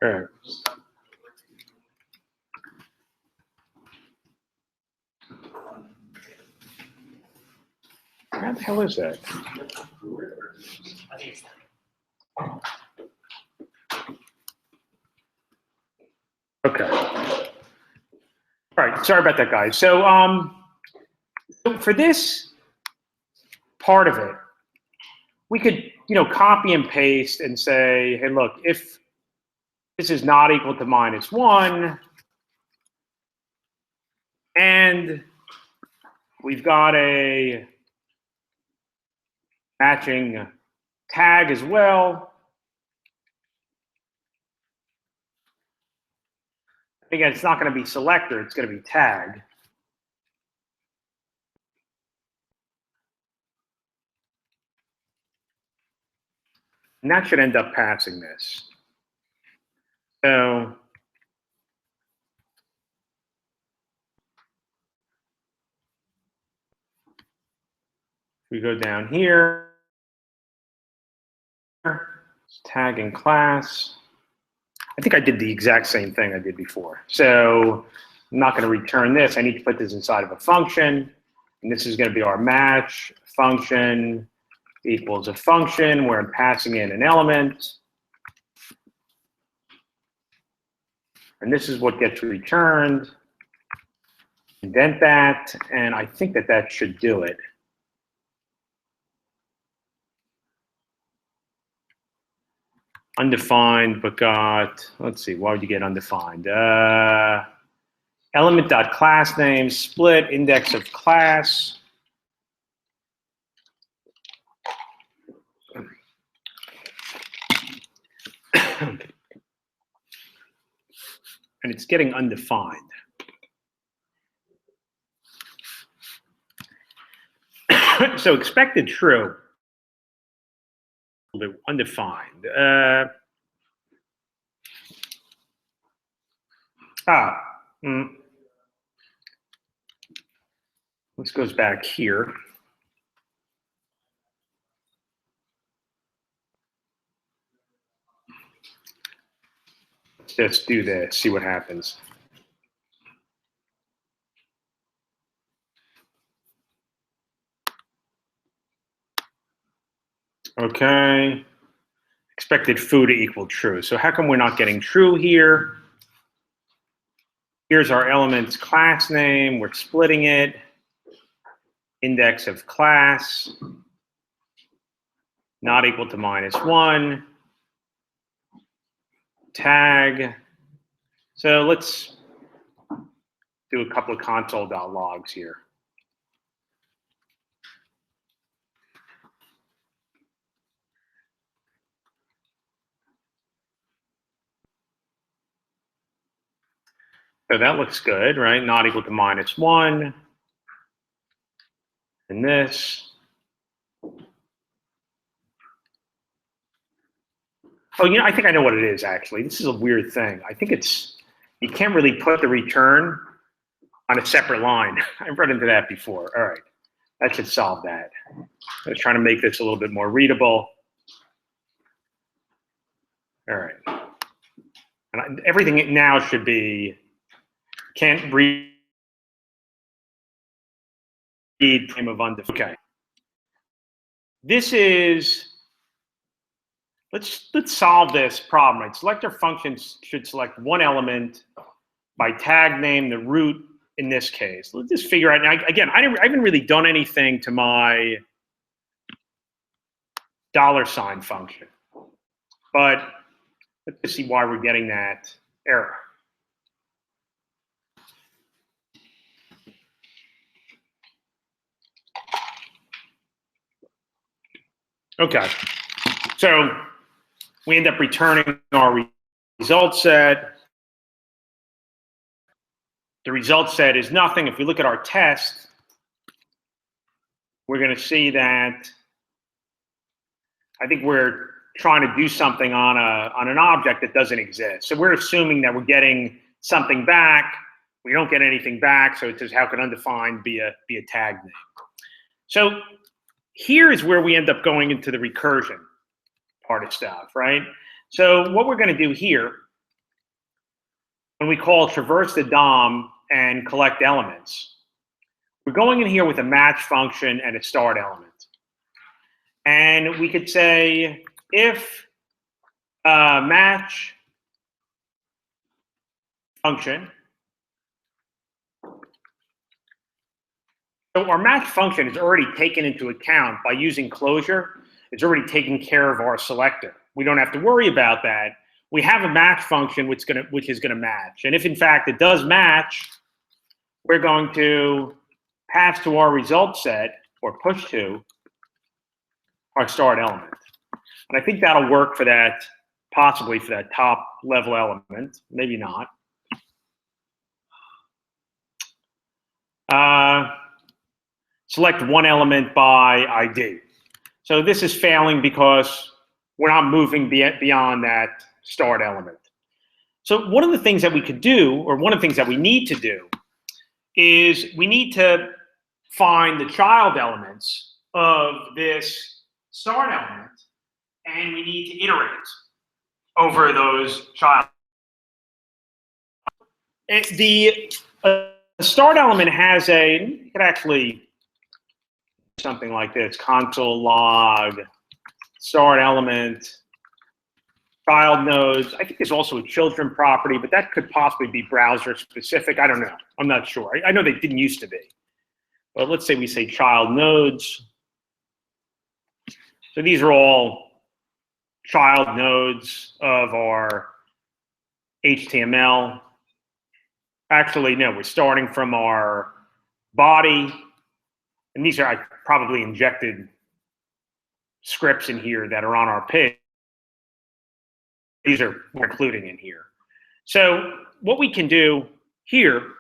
All right. How the hell is that? Okay. All right. Sorry about that, guys. So, for this part of it, we could, copy and paste and say, hey, look, if this is not equal to -1, and we've got a matching tag as well. Again, it's not going to be selector, it's going to be tag. And that should end up passing this. So we go down here, tag in class. I think I did the exact same thing I did before. So I'm not going to return this. I need to put this inside of a function. And this is going to be our match function equals a function where I'm passing in an element. And this is what gets returned. Indent that, and I think that that should do it. Undefined, but got, let's see, why would you get undefined? Element.class name, split, index of class. And it's getting undefined. So expected true, undefined. This goes back here. Let's just do this, see what happens. Okay. Expected foo to equal true. So how come we're not getting true here? Here's our element's class name. We're splitting it. Index of class not equal to -1. Tag. So let's do a couple of console.logs here. So that looks good, right? Not equal to -1. And this. Oh, I think I know what it is, actually. This is a weird thing. I think it's, you can't really put the return on a separate line. I've run into that before. All right, that should solve that. I was trying to make this a little bit more readable. All right. And everything now should be, can't read frame of undefined. Okay. This is, let's solve this problem, right? Selector functions should select one element by tag name, the root in this case. Let's just figure out, now, again, I haven't really done anything to my $ function, but let's just see why we're getting that error. Okay, so we end up returning our result set. The result set is nothing. If we look at our test, we're going to see that I think we're trying to do something on an object that doesn't exist. So we're assuming that we're getting something back. We don't get anything back, so it says how can undefined be a tag name? So here is where we end up going into the recursion part of stuff, right? So what we're going to do here when we call traverse the DOM and collect elements, we're going in here with a match function and a start element. And we could say if match function, so our match function is already taken into account by using closure. It's already taken care of our selector. We don't have to worry about that. We have a match function which is gonna match. And if in fact it does match, we're going to pass to our result set or push to our start element. And I think that'll work for that, possibly for that top level element, maybe not. Select one element by ID. So this is failing because we're not moving beyond that start element. So one of the things that we could do, or one of the things that we need to do, is we need to find the child elements of this start element, and we need to iterate over those child. The start element has you could actually something like this: console log start element child nodes. I think there's also a children property, but that could possibly be browser specific. I don't know. I'm not sure. I know they didn't used to be. But let's say we say child nodes. So these are all child nodes of our HTML. Actually, no, we're starting from our body. And these are, I probably injected scripts in here that are on our page. These are we're including in here. So what we can do here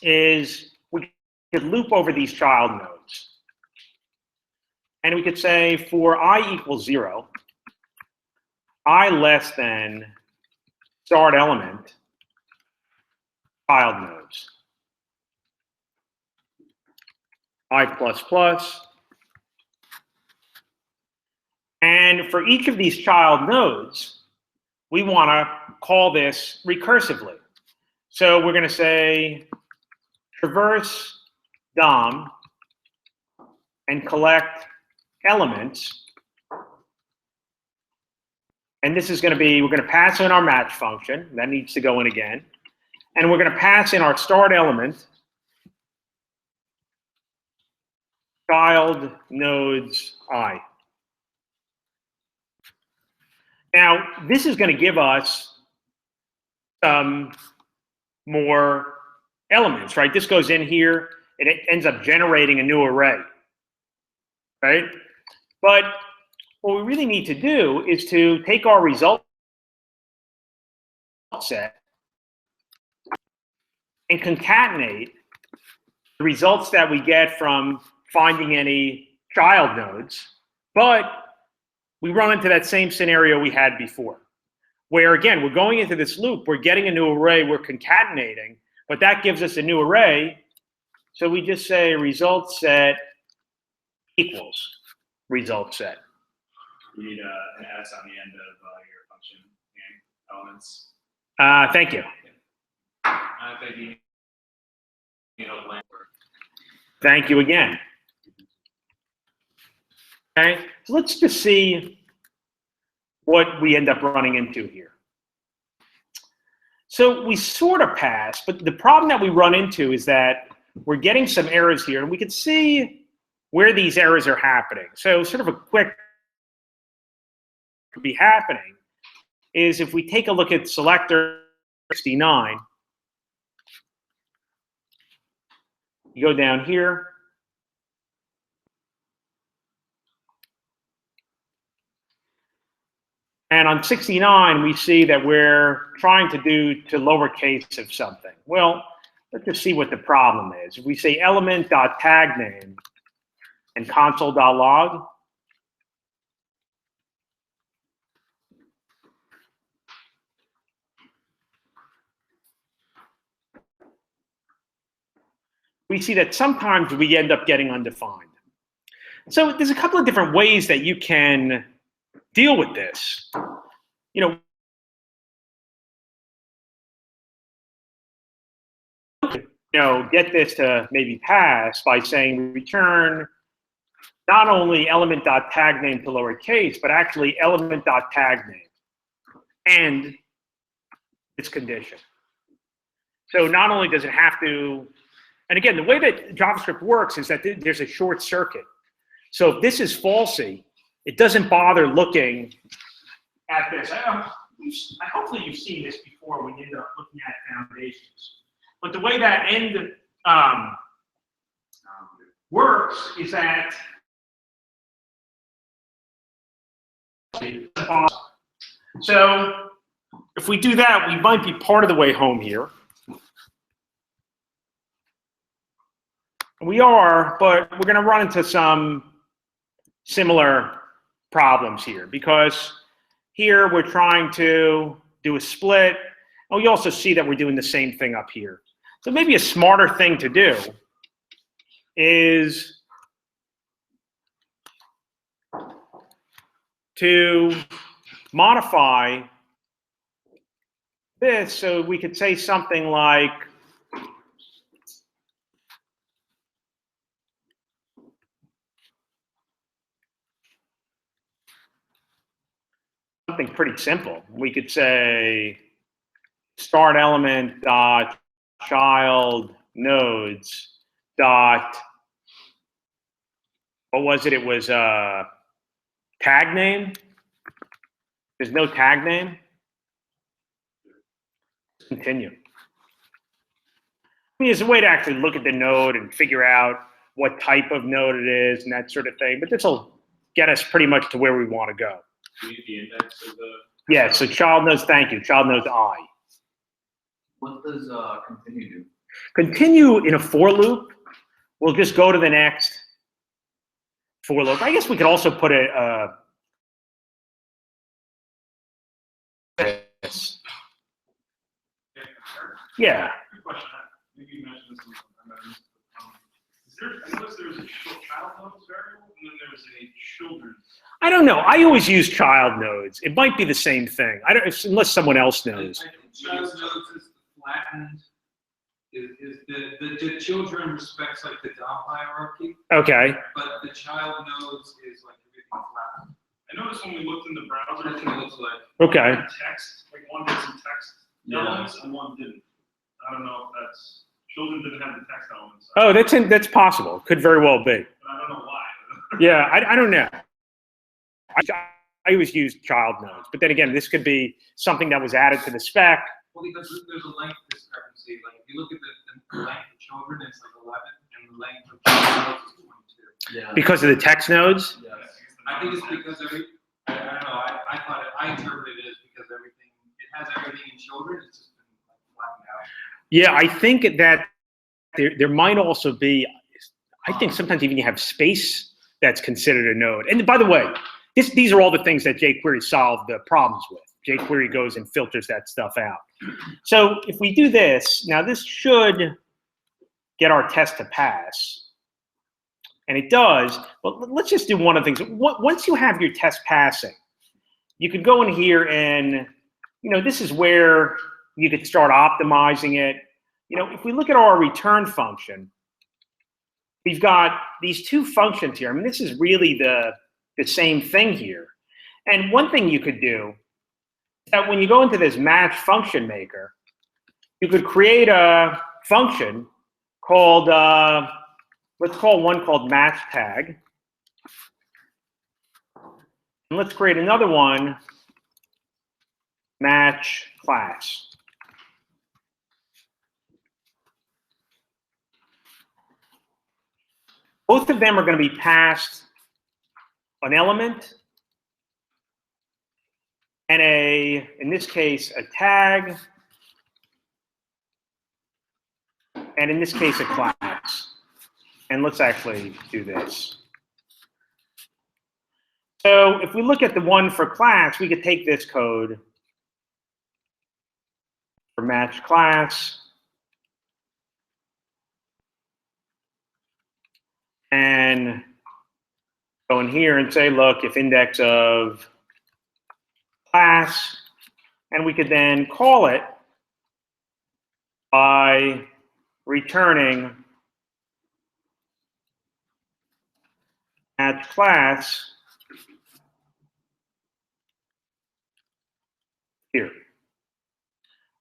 is we could loop over these child nodes. And we could say for I equals 0, I less than start element child nodes. I plus plus. And for each of these child nodes, we want to call this recursively. So we're going to say traverse DOM and collect elements. And this is going to be, we're going to pass in our match function. That needs to go in again. And we're going to pass in our start element, child nodes I. Now, this is going to give us some more elements, right? This goes in here, and it ends up generating a new array, right? But what we really need to do is to take our result set and concatenate the results that we get from finding any child nodes, but we run into that same scenario we had before, where again, we're going into this loop, we're getting a new array, we're concatenating, but that gives us a new array. So we just say result set equals result set. You need an S on the end of your function and elements. Thank you. Thank you. Thank you again. Okay, so let's just see what we end up running into here. So we sort of pass, but the problem that we run into is that we're getting some errors here, and we can see where these errors are happening. So sort of a quick could be happening is if we take a look at Selector 69, you go down here, and on 69, we see that we're trying to do to lowercase of something. Well, let's just see what the problem is. If we say element.tagname and console.log, we see that sometimes we end up getting undefined. So there's a couple of different ways that you can deal with this. You know, get this to maybe pass by saying return not only element.tagname to lowercase, but actually element.tagname and its condition. So not only does it have to, and again, the way that JavaScript works is that there's a short circuit. So if this is falsy, it doesn't bother looking at this. Hopefully you've seen this before when you end up looking at foundations. But the way that end works is that so if we do that, we might be part of the way home here. We are, but we're going to run into some similar problems here because here we're trying to do a split. And we also see that we're doing the same thing up here. So maybe a smarter thing to do is to modify this so we could say something like something pretty simple. We could say start element dot child nodes dot, what was it? It was tag name. There's no tag name. Continue. I mean, it's a way to actually look at the node and figure out what type of node it is and that sort of thing. But this will get us pretty much to where we want to go. Do you need the index of the? Yeah, so child nodes, thank you. Child nodes I. What does continue do? Continue in a for loop. We'll just go to the next for loop. I guess we could also put this. Yeah. Good question. Maybe you mentioned this. I noticed there was a child nodes variable, and then there was a children's. I don't know. I always use child nodes. It might be the same thing. I don't, unless someone else knows. I think child nodes is flattened. The children respects like the DOM hierarchy, Okay. but the child nodes is like everything flattened. I noticed when we looked in the browser, That's what it looks like. Okay. one had text, like one did some text elements and one didn't. I don't know if that's, children didn't have the text elements. Oh, that's possible. Could very well be. But I don't know why. Yeah, I don't know. I always use child nodes, but then again, this could be something that was added to the spec. Well, because there's a length discrepancy. Like if you look at the length of children, it's like 11, and the length of child nodes is 22. Yeah. Because of the text nodes? Yes. I think it's because I don't know. I interpreted it as because everything it has everything in children. It's just been like flattened out. Yeah, I think that there might also be, I think sometimes even you have space that's considered a node. And by the way, these are all the things that jQuery solved the problems with. jQuery goes and filters that stuff out. So if we do this, now this should get our test to pass. And it does, but let's just do one of the things. Once you have your test passing, you could go in here and, this is where you could start optimizing it. If we look at our return function, we've got these two functions here. I mean, this is really the same thing here. And one thing you could do is that when you go into this match function maker, you could create a function called, let's call one called match tag. And let's create another one, match class. Both of them are going to be passed an element and in this case, a tag, and in this case, a class. And let's actually do this. So if we look at the one for class, we could take this code for match class and go in here and say, look, if index of class, and we could then call it by returning match class here.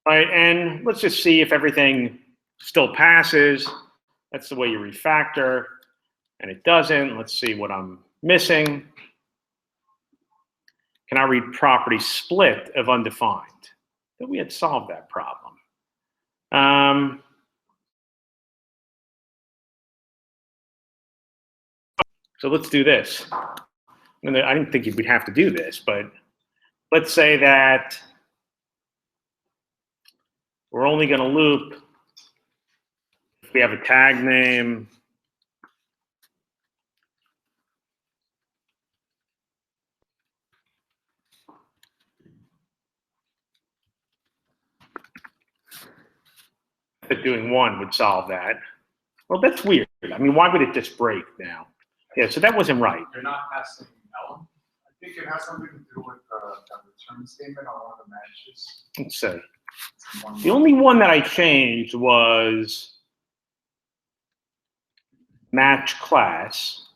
All right, and let's just see if everything still passes. That's the way you refactor, and it doesn't. Let's see what I'm missing. Can I read property split of undefined? That we had solved that problem. So let's do this. And I didn't think we'd have to do this, but let's say that we're only going to loop if we have a tag name that doing one would solve that. Well, that's weird. I mean, why would it just break now? Yeah, so that wasn't right. You're not passing element. I think it has something to do with the return statement on one of the matches. Let's see. The only one that I changed was match class.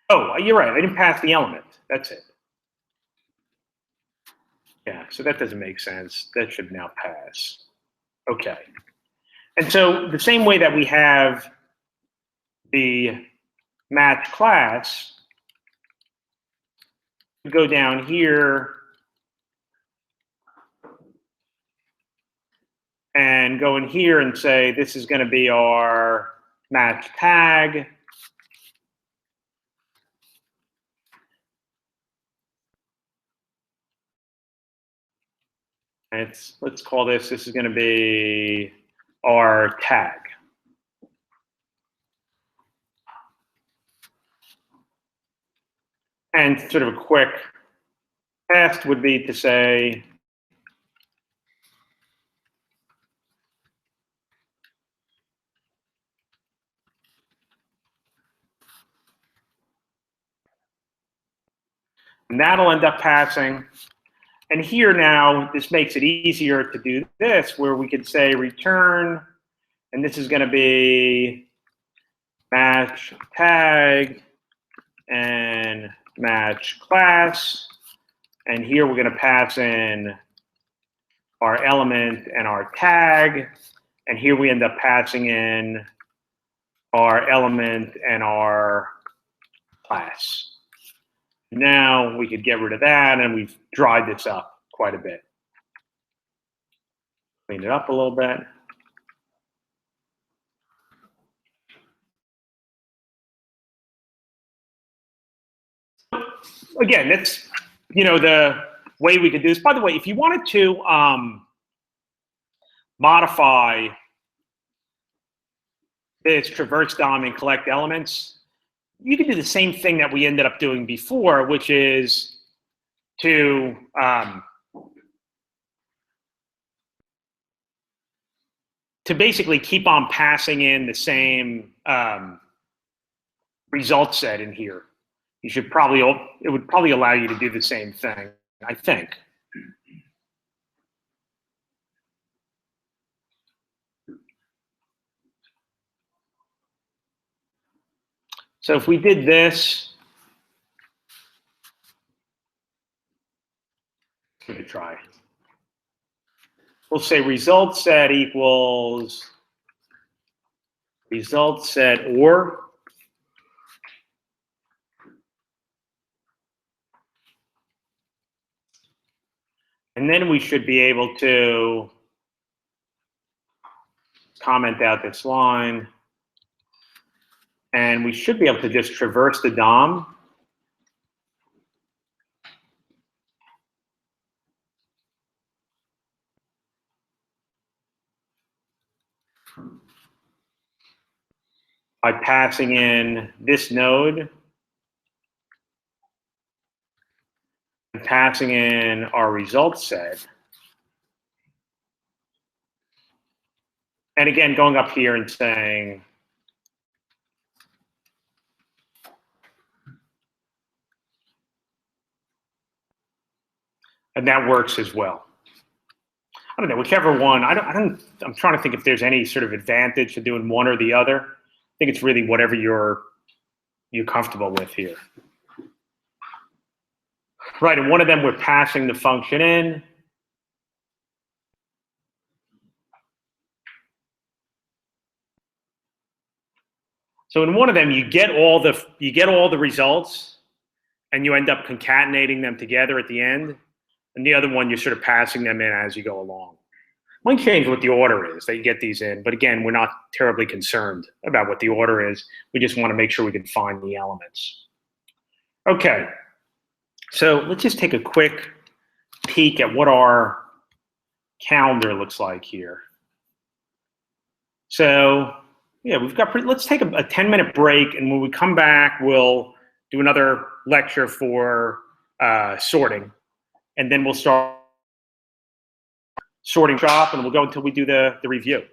Oh, you're right. I didn't pass the element. That's it. Yeah, so that doesn't make sense. That should now pass. Okay. And so the same way that we have the match class, we go down here and go in here and say this is going to be our match tag. And let's call this is going to be our tag. And sort of a quick test would be to say, and that'll end up passing. And here now, this makes it easier to do this, where we could say return, and this is going to be match tag and match class. And here we're going to pass in our element and our tag. And here we end up passing in our element and our class. Now we could get rid of that, and we've dried this up quite a bit. Clean it up a little bit. Again, that's the way we could do this. By the way, if you wanted to modify this traverse DOM and collect elements, you can do the same thing that we ended up doing before, which is to basically keep on passing in the same result set in here. You should probably, it would probably allow you to do the same thing, I think. So if we did this, let me try. We'll say result set equals result set or. And then we should be able to comment out this line. And we should be able to just traverse the DOM. By passing in this node and passing in our result set. And again, going up here and saying, and that works as well. I don't know, whichever one. I'm trying to think if there's any sort of advantage to doing one or the other. I think it's really whatever you're comfortable with here. Right, and one of them we're passing the function in. So in one of them, you get all the results, and you end up concatenating them together at the end. And the other one, you're sort of passing them in as you go along. Might change what the order is that you get these in, but again, we're not terribly concerned about what the order is. We just want to make sure we can find the elements. Okay, so let's just take a quick peek at what our calendar looks like here. So yeah, let's take a 10-minute break, and when we come back, we'll do another lecture for sorting, and then we'll start sorting shop, and we'll go until we do the review.